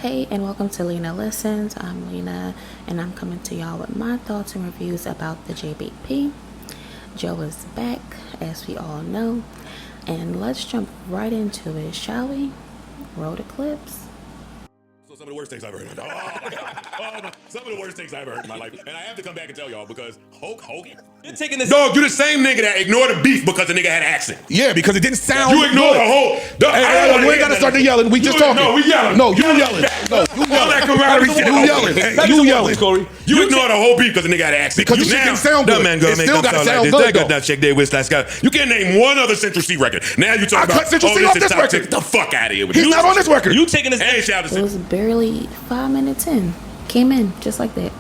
Hey, and welcome to Lena Listens. I'm Lena, and I'm coming to y'all with my thoughts and reviews about the JBP. Joe is back, as we all know, and let's jump right into it, shall we? Roll the clips. Some of the worst things I've heard. Some of the worst things I've heard in my life. And I have to come back and tell y'all because Hulk Hogan. You're taking this. Dog, you the same nigga that ignored the beef because the nigga had an accent. Yeah, because it didn't sound You ignored good. the whole. Hey, we ain't gotta start the yelling. We just talking. No, we yelling. No, you yelling. No, you All that yelling. camaraderie shit. You yelling. Hey, you yelling. Corey. You ignored the whole beef because the nigga had an accent. Because the shit didn't sound good. It still gotta sound good, though. You can't name one other Central C record. Now you talk I about. cut Central C off is this top record. six. The fuck out of here with He's you. not on this record. You taking this. Hey, shout out It was barely 5 minutes in. Came in just like that.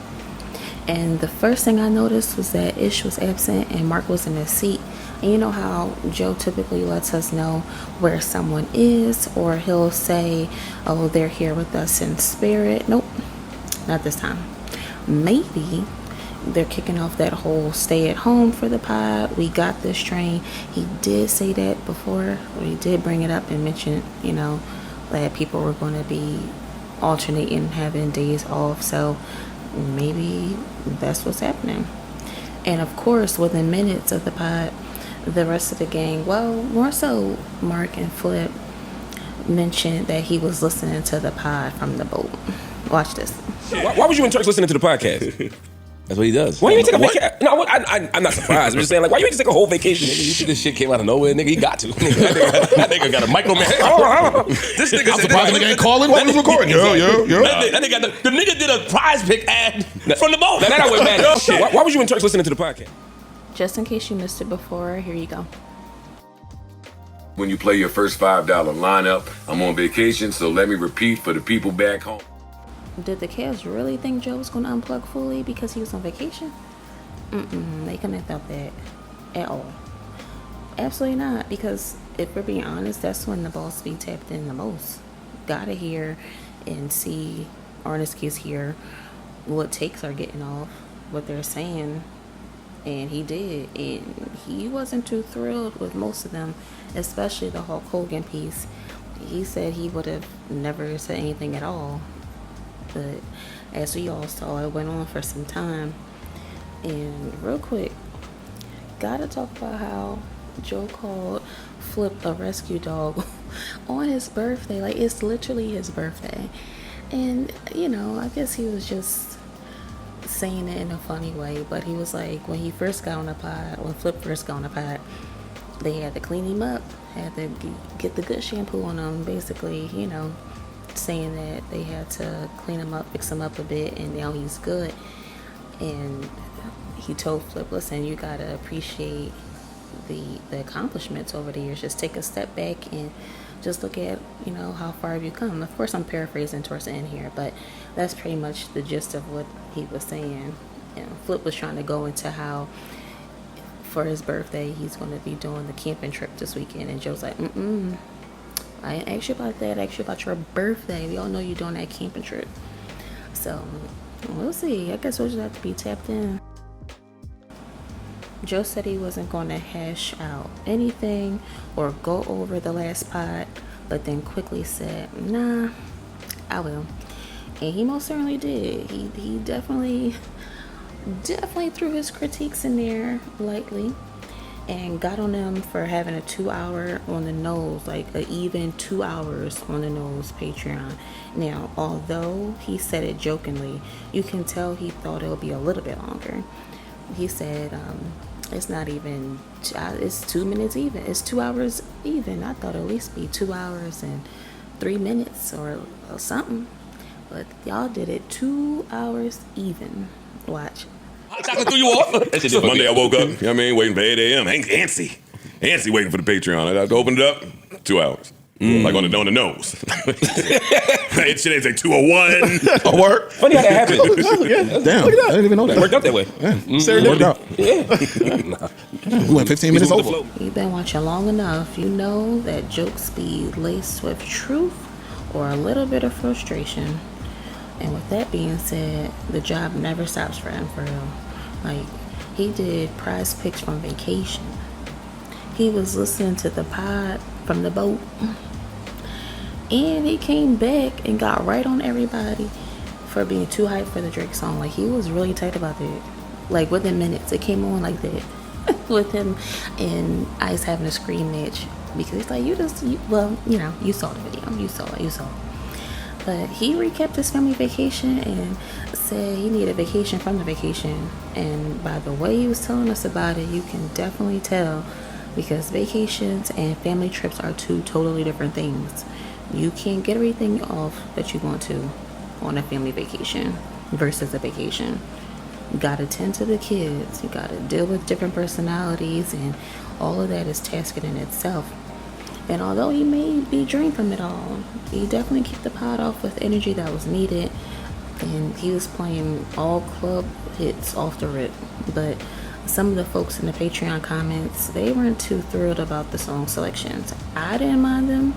And the first thing I noticed was that Ish was absent and Mark was in his seat. And you know how Joe typically lets us know where someone is, or he'll say, oh, they're here with us in spirit. Nope, not this time. Maybe they're kicking off that whole stay at home for the pod. We got this train. He did say that before. He did bring it up and mention, that people were going to be alternating having days off. So maybe that's what's happening. And of course, within minutes of the pod, the rest of the gang, well, more so Mark and Flip, mentioned that he was listening to the pod from the boat. Watch this. Why was you in church listening to the podcast? That's what he does. Why you take a vacation? No, I'm not surprised. I'm just saying, why you take a whole vacation? Nigga, you think this shit came out of nowhere, nigga? He got to. that nigga got a micromanage. This nigga I'm surprised the nigga ain't calling while he was recording. Yeah. That nigga, the nigga did a prize pick ad from the boat. That I went mad at shit. Why was you in church listening to the podcast? Just in case you missed it before, here you go. When you play your first $5 lineup, I'm on vacation, so let me repeat for the people back home. Did the Cavs really think Joe was going to unplug fully because he was on vacation? They couldn't have thought that at all. Absolutely not, because if we're being honest, that's when the boss be tapped in the most. Gotta hear and see, or in this case hear, what takes are getting off, what they're saying, and he did. And he wasn't too thrilled with most of them, especially the Hulk Hogan piece. He said he would have never said anything at all. But as we all saw, it went on for some time. And real quick, gotta talk about how Joe called Flip a rescue dog on his birthday. Like, it's literally his birthday. And, I guess he was just saying it in a funny way. But he was like, when Flip first got on the pod, they had to clean him up, had to get the good shampoo on him, basically, saying that they had to clean him up, fix him up a bit, and now he's good. And he told Flip, listen, you gotta appreciate the accomplishments over the years. Just take a step back and just look at, how far have you come. Of course, I'm paraphrasing towards the end here, but that's pretty much the gist of what he was saying. Flip was trying to go into how for his birthday he's going to be doing the camping trip this weekend, and Joe's like, I ain't asked you about that. I asked you about your birthday. We all know you're doing that camping trip. So, we'll see. I guess we'll just have to be tapped in. Joe said he wasn't going to hash out anything or go over the last pod, but then quickly said, nah, I will. And he most certainly did. He definitely threw his critiques in there lightly, and got on them for having a 2 hour on the nose, like an even 2 hours on the nose Patreon. Now, although he said it jokingly, you can tell he thought it would be a little bit longer. He said, it's not even, it's 2 minutes even. It's 2 hours even. I thought it'd at least be 2 hours and 3 minutes or something. But y'all did it 2 hours even. Watch. Chocolate threw you off. So Monday I woke up, waiting for 8 a.m. Antsy waiting for the Patreon. I had to open it up, 2 hours. Like on the nose. It shit ain't say 201. A word. Funny how that happened. Yeah. Damn. I didn't even know that. It worked out that way. Worked out. Yeah. We went 15 minutes over. You've been watching long enough. You know that jokes be laced with truth or a little bit of frustration. And with that being said, the job never stops for him, for real. Like, he did prize picks from vacation. He was listening to the pod from the boat. And he came back and got right on everybody for being too hyped for the Drake song. Like, he was really tight about that. Like, within minutes, it came on like that. With him and Ice having a scream match. Because he's like, you saw the video. You saw it. But he recapped his family vacation and said he needed a vacation from the vacation. And by the way he was telling us about it, you can definitely tell. Because vacations and family trips are two totally different things. You can't get everything off that you want to on a family vacation versus a vacation. You gotta tend to the kids. You gotta deal with different personalities, and all of that is tasking in itself. And although he may be drained from it all, he definitely kicked the pot off with energy that was needed. And he was playing all club hits off the rip. But some of the folks in the Patreon comments, they weren't too thrilled about the song selections. I didn't mind them.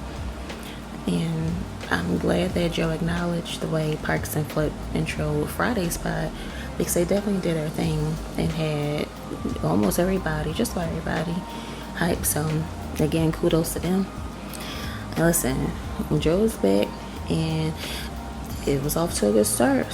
And I'm glad that Joe acknowledged the way Parks and Flip intro Friday spot, because they definitely did their thing and had almost everybody, just about everybody, hype. So again, kudos to them. And listen, Joe's back and it was off to a good start.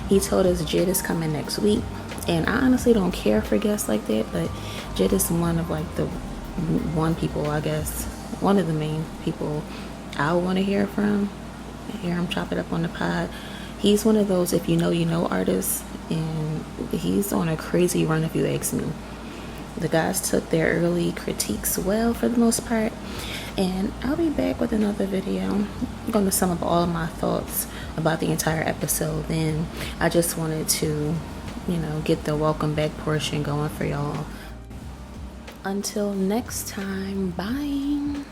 He told us Jid is coming next week. And I honestly don't care for guests like that, but Jid is one of like the one of the main people I want to hear from. Hear him chop it up on the pod. He's one of those if you know artists, and he's on a crazy run if you ask me. The guys took their early critiques well for the most part, and I'll be back with another video. I'm going to sum up all of my thoughts about the entire episode. Then I just wanted to, get the welcome back portion going for y'all. Until next time, bye.